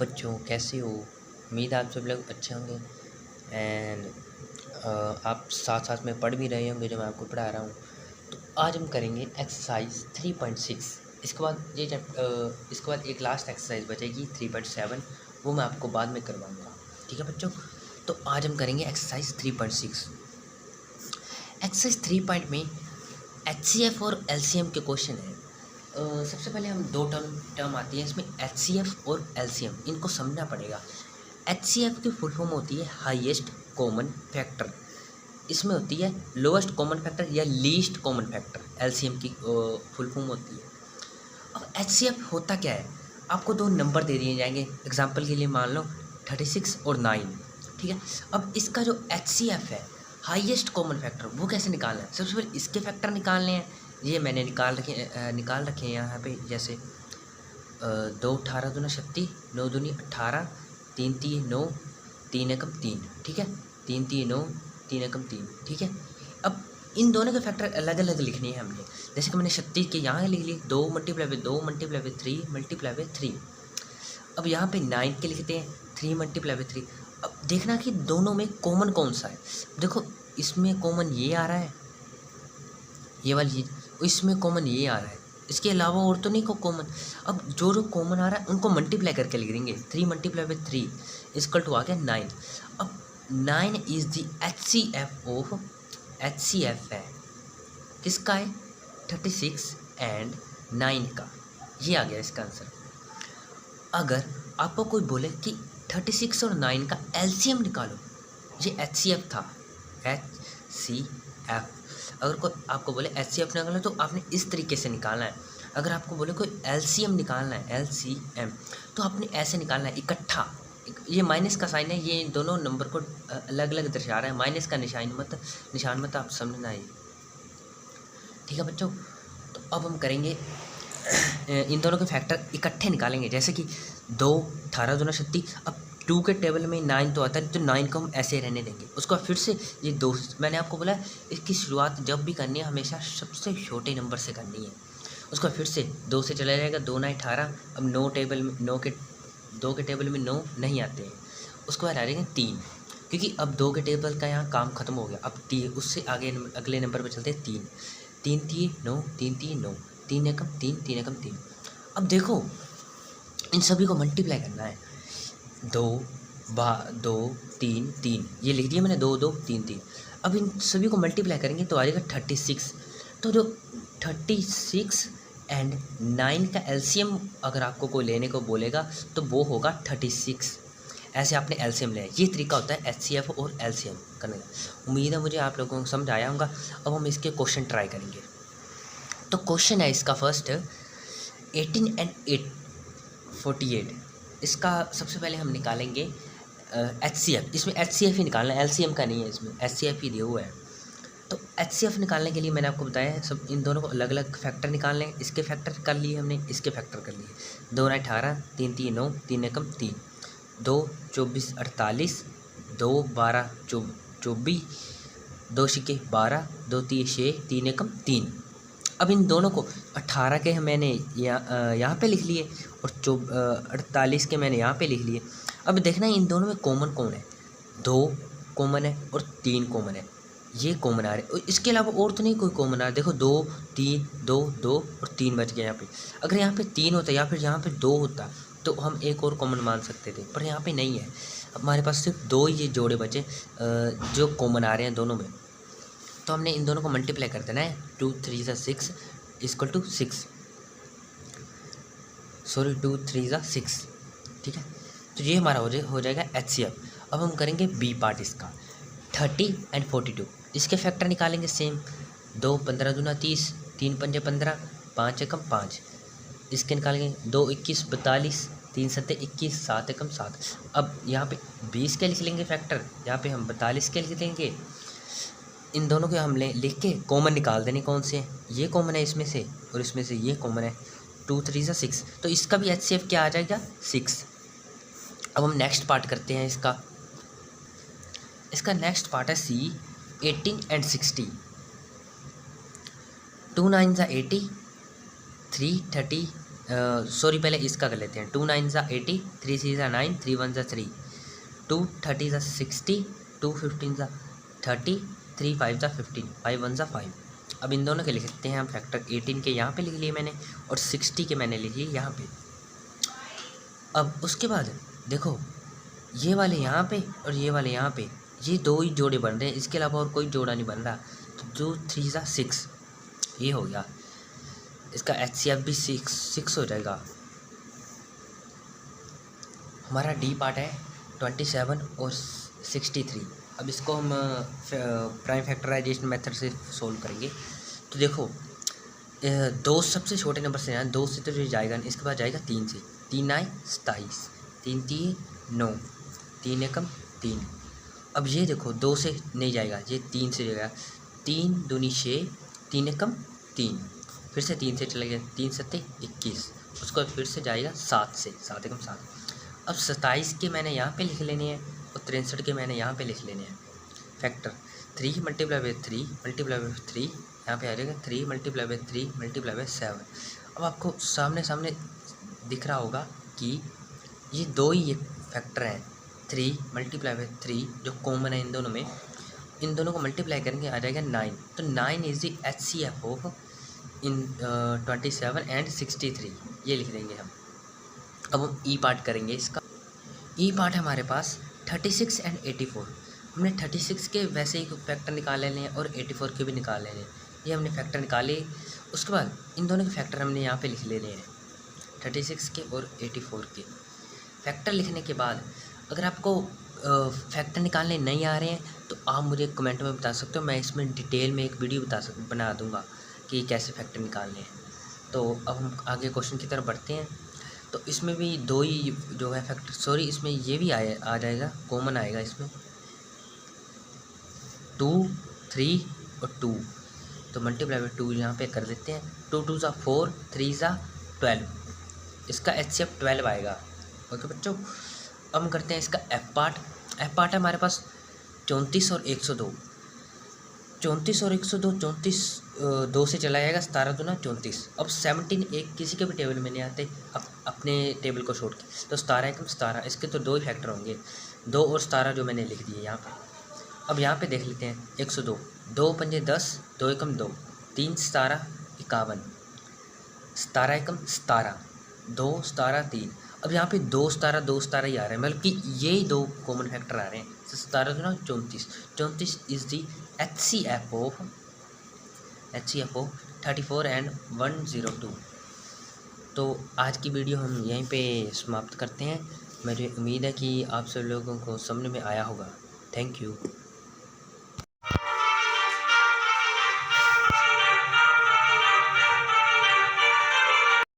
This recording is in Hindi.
बच्चों, कैसे हो? उम्मीद है आप सब लोग अच्छे होंगे एंड आप साथ साथ में पढ़ भी रहे होंगे जो मैं आपको पढ़ा रहा हूँ। तो आज हम करेंगे एक्सरसाइज 3.6। इसके बाद इसके बाद एक लास्ट एक्सरसाइज बचेगी 3.7, वो मैं आपको बाद में करवाऊँगा। ठीक है बच्चों, तो आज हम करेंगे एक्सरसाइज 3.6। एक्सरसाइज 3 पॉइंट में HCF और LCM के क्वेश्चन है। सबसे पहले हम दो टर्म आती है इसमें, HCF और LCM, इनको समझना पड़ेगा। HCF की फुल फॉर्म होती है हाईएस्ट कॉमन फैक्टर, इसमें होती है लोएस्ट कॉमन फैक्टर या लीस्ट कॉमन फैक्टर। LCM की फुल फॉर्म होती है। अब HCF होता क्या है, आपको दो नंबर दे दिए जाएंगे, एग्जाम्पल के लिए मान लो 36 और 9। ठीक है, अब इसका जो HCF है हाईएस्ट कॉमन फैक्टर, वो कैसे निकालना है? सबसे पहले इसके फैक्टर निकालने हैं। ये मैंने निकाल रखे हैं यहाँ पे, जैसे 2 18 दूना 36, 9 दूनी 18, 3 3 9, 3 एकम 3। ठीक है, 3 3 9, 3 एकम 3। ठीक है, अब इन दोनों के फैक्टर अलग अलग लिखने हैं हमने। जैसे कि मैंने 36 के यहाँ लिख लिए 2 multiply by 2 multiply by 3 multiply by 3। अब यहाँ पे 9 के लिखते हैं 3 मल्टीप्लाई बाई 3। अब देखना कि दोनों में कॉमन कौन सा है। देखो इसमें कॉमन ये आ रहा है, ये वाली चीज़, इसमें कॉमन ये आ रहा है, इसके अलावा और तो नहीं को कॉमन। अब जो जो कॉमन आ रहा है उनको मल्टीप्लाई करके लिख देंगे। 3 मल्टीप्लाई बाई 3 इक्वल टू आ गया 9। अब 9 is the HCF of, HCF है किसका है 36 एंड 9 का, ये आ गया इसका आंसर। अगर आपको कोई बोले कि 36 और 9 का LCM निकालो, ये HCF था, HCF। अगर कोई आपको बोले HCF निकालना तो आपने इस तरीके से निकालना है। अगर आपको बोले कोई LCM निकालना है, LCM, तो आपने ऐसे निकालना है इकट्ठा। ये माइनस का साइन है, ये दोनों नंबर को अलग अलग दर्शा रहा है, माइनस का निशान मत आप समझना है। ठीक है बच्चों, तो अब हम करेंगे इन दोनों के फैक्टर इकट्ठे निकालेंगे। जैसे कि 2 18 दूना 36। अब 2 के टेबल में 9 तो आता है, तो 9 को हम ऐसे रहने देंगे। उसको फिर से ये 2, मैंने आपको बोला इसकी शुरुआत जब भी करनी है हमेशा सबसे छोटे नंबर से करनी है। उसको फिर से 2 से चला जाएगा, 2 9 18। अब 2 के टेबल में 9 नहीं आते हैं, उसको बाद आ जाएंगे 3, क्योंकि अब 2 के टेबल का यहाँ काम खत्म हो गया। अब 3, उससे आगे अगले नंबर पर चलते हैं 3 3 3 9 3 3 9, 3 एकम 3 3 एकम 3। अब देखो इन सभी को मल्टीप्लाई करना है। 2 2 3 3, ये लिख दिया मैंने, 2 2 3 3। अब इन सभी को मल्टीप्लाई करेंगे तो आ जाएगा 36। तो जो 36 एंड 9 का LCM अगर आपको कोई लेने को बोलेगा तो वो होगा 36। ऐसे आपने LCM लिया है। ये तरीका होता है HCF और LCM करने का। उम्मीद है मुझे आप लोगों को समझ आया होगा। अब हम इसके क्वेश्चन ट्राई करेंगे। तो क्वेश्चन है इसका फर्स्ट, 18 एंड 48। इसका सबसे पहले हम निकालेंगे HCF। इसमें HCF ही निकालना है, LCM का नहीं है, इसमें HCF ही दिया हुआ है। तो HCF निकालने के लिए मैंने आपको बताया है सब इन दोनों को अलग अलग फैक्टर निकालने हैं। इसके फैक्टर कर लिए हमने, इसके फैक्टर कर लिए। 2 9 18, 3 3 9, 3 एकम 3, 2 24 48, 2 12 24, 2 छिके 12, 2 3 6, 3 एकम 3। अब इन दोनों को 18 के मैंने यहाँ पे लिख लिए और 48 के मैंने यहाँ पे लिख लिए। अब देखना है इन दोनों में कॉमन कौन है। 2 कॉमन है और 3 कॉमन है, ये कॉमन आ रहे हैं। इसके अलावा और तो नहीं कोई कॉमन आ रहा है। देखो 2 3 2 2 और 3 बच गया यहाँ पे। अगर यहाँ पे 3 होता या फिर यहाँ पे 2 होता तो हम एक और कॉमन मान सकते थे, पर यहाँ पे नहीं है। अब हमारे पास सिर्फ 2 ये जोड़े बचे जो कॉमन आ रहे हैं दोनों में। तो हमने इन दोनों को मल्टीप्लाई कर देना है। 2 3 6 इक्वल टू 6, सॉरी 2 3 6। ठीक है, तो ये हमारा हो जाएगा HCF। अब हम करेंगे B पार्ट इसका, 30 एंड 42। इसके फैक्टर निकालेंगे सेम। 2 15 दूना 30, 3 पंजे 15, 5 एकम 5। इसके निकालेंगे 2 21 42, 3 7 21, 7 एकम 7। अब यहाँ पे 20 के लिख लेंगे फैक्टर, यहाँ पे हम 42 के लिख देंगे। इन दोनों के हमने लिख के कॉमन निकाल देने कौन से हैं। ये कॉमन है इसमें से और इसमें से ये कॉमन है। 2 3 6, तो इसका भी HCF क्या आ जाएगा 6। अब हम नेक्स्ट पार्ट करते हैं इसका नेक्स्ट पार्ट है C, 18 एंड 60। 2 9 80, 3 30, सॉरी पहले इसका कर लेते हैं। 2 9 ज़ा 80, 3 6 ज़ा 9, 3 1 ज़ा 3, 2 30 ज़ा 60, 2 15 ज़ा 30, 3 5 ज़ा 15, 5 1 ज़ा 5। अब इन दोनों के लिख सकते हैं हम फैक्टर। 18 के यहाँ पे लिख लिए मैंने और 60 के मैंने लिख लिए यहाँ पे। अब उसके बाद देखो ये वाले यहाँ पे और ये वाले यहाँ पे, ये दो ही जोड़े बन रहे हैं, इसके अलावा और कोई जोड़ा नहीं बन रहा। तो 2 3 ज़ा 6 ये हो गया, इसका HCF भी 6 हो जाएगा। हमारा डी पार्ट है 27 और 63। अब इसको हम प्राइम फैक्टराइजेशन मेथड से सोल्व करेंगे। तो देखो दो सबसे छोटे नंबर से ना, 2 से तो जो जाएगा इसके बाद जाएगा 3 से। 3 9 27, 3 3 9, 3 एकम 3। अब ये देखो 2 से नहीं जाएगा, ये 3 से जाएगा। 3 दूनी 6, 3 एकम 3, फिर से 3 से चला गया, 3 सत्ते 21, उसको फिर से जाएगा 7 से, 7 एकम 7। अब 27 के मैंने यहाँ पे लिख लेने हैं और 63 के मैंने यहाँ पे लिख लेने हैं factor. 3 multiply by 3 multiply by 3, यहाँ पे आ जाएगा 3 मल्टीप्लाई बाई 3 मल्टीप्लाई बाई 7। अब आपको सामने सामने दिख रहा होगा कि ये दो ही फैक्टर हैं। 3 मल्टीप्लाई बाई 3 जो कॉमन है इन दोनों में, इन दोनों को मल्टीप्लाई करेंगे आ जाएगा 9। तो 9 is the HCF of in 27 and 63, ये लिख देंगे हम। अब हम ई पार्ट करेंगे इसका। ई पार्ट हमारे पास 36 एंड 84। हमने 36 के वैसे ही फैक्टर निकाल लेने हैं और 84 के भी निकाल लेने हैं। ये हमने फैक्टर निकाले, उसके बाद इन दोनों के फैक्टर हमने यहाँ पे लिख लेने हैं, 36 के और 84 के। फैक्टर लिखने के बाद अगर आपको फैक्टर निकालने नहीं आ रहे हैं तो आप मुझे कमेंट में बता सकते हो, मैं इसमें डिटेल में एक वीडियो बना दूँगा कि कैसे फैक्टर निकालने हैं। तो अब हम आगे क्वेश्चन की तरफ बढ़ते हैं। तो इसमें भी दो ही जो है फैक्टर, सॉरी इसमें ये भी आ जाएगा, कॉमन आएगा इसमें 2 3 और 2, तो मल्टीप्लाई बाई 2 यहाँ पे कर देते हैं। 2 2 ज़ा 4, 3 ज़ा 12, इसका HCF 12 आएगा। ओके बच्चों, अब हम करते हैं इसका एफ पार्ट। एफ पार्ट है हमारे पास 34 और 102। 34 और 102, 34 2 से चला जाएगा, 17 दूना 34। अब 17 एक किसी के भी टेबल में नहीं आते, अपने टेबल को छोड़ के, तो 17 एकम 17, इसके तो दो ही फैक्टर होंगे, 2 और 17 जो मैंने लिख दिए यहाँ पे। अब यहाँ पे देख लेते हैं 102, 2 पंजे 10, 2 एकम 2, 3 17 51, 17 एकम 17, 2 17 3। अब यहाँ पे 2 17 2 17 ही आ रहे हैं, मतलब कि यही दो कॉमन फैक्टर आ रहे हैं। 17 दूना 34, 34 is the HCF of 34 and 102। तो आज की वीडियो हम यहीं पे समाप्त करते हैं। मुझे उम्मीद है कि आप सब लोगों को समझ में आया होगा। Thank you.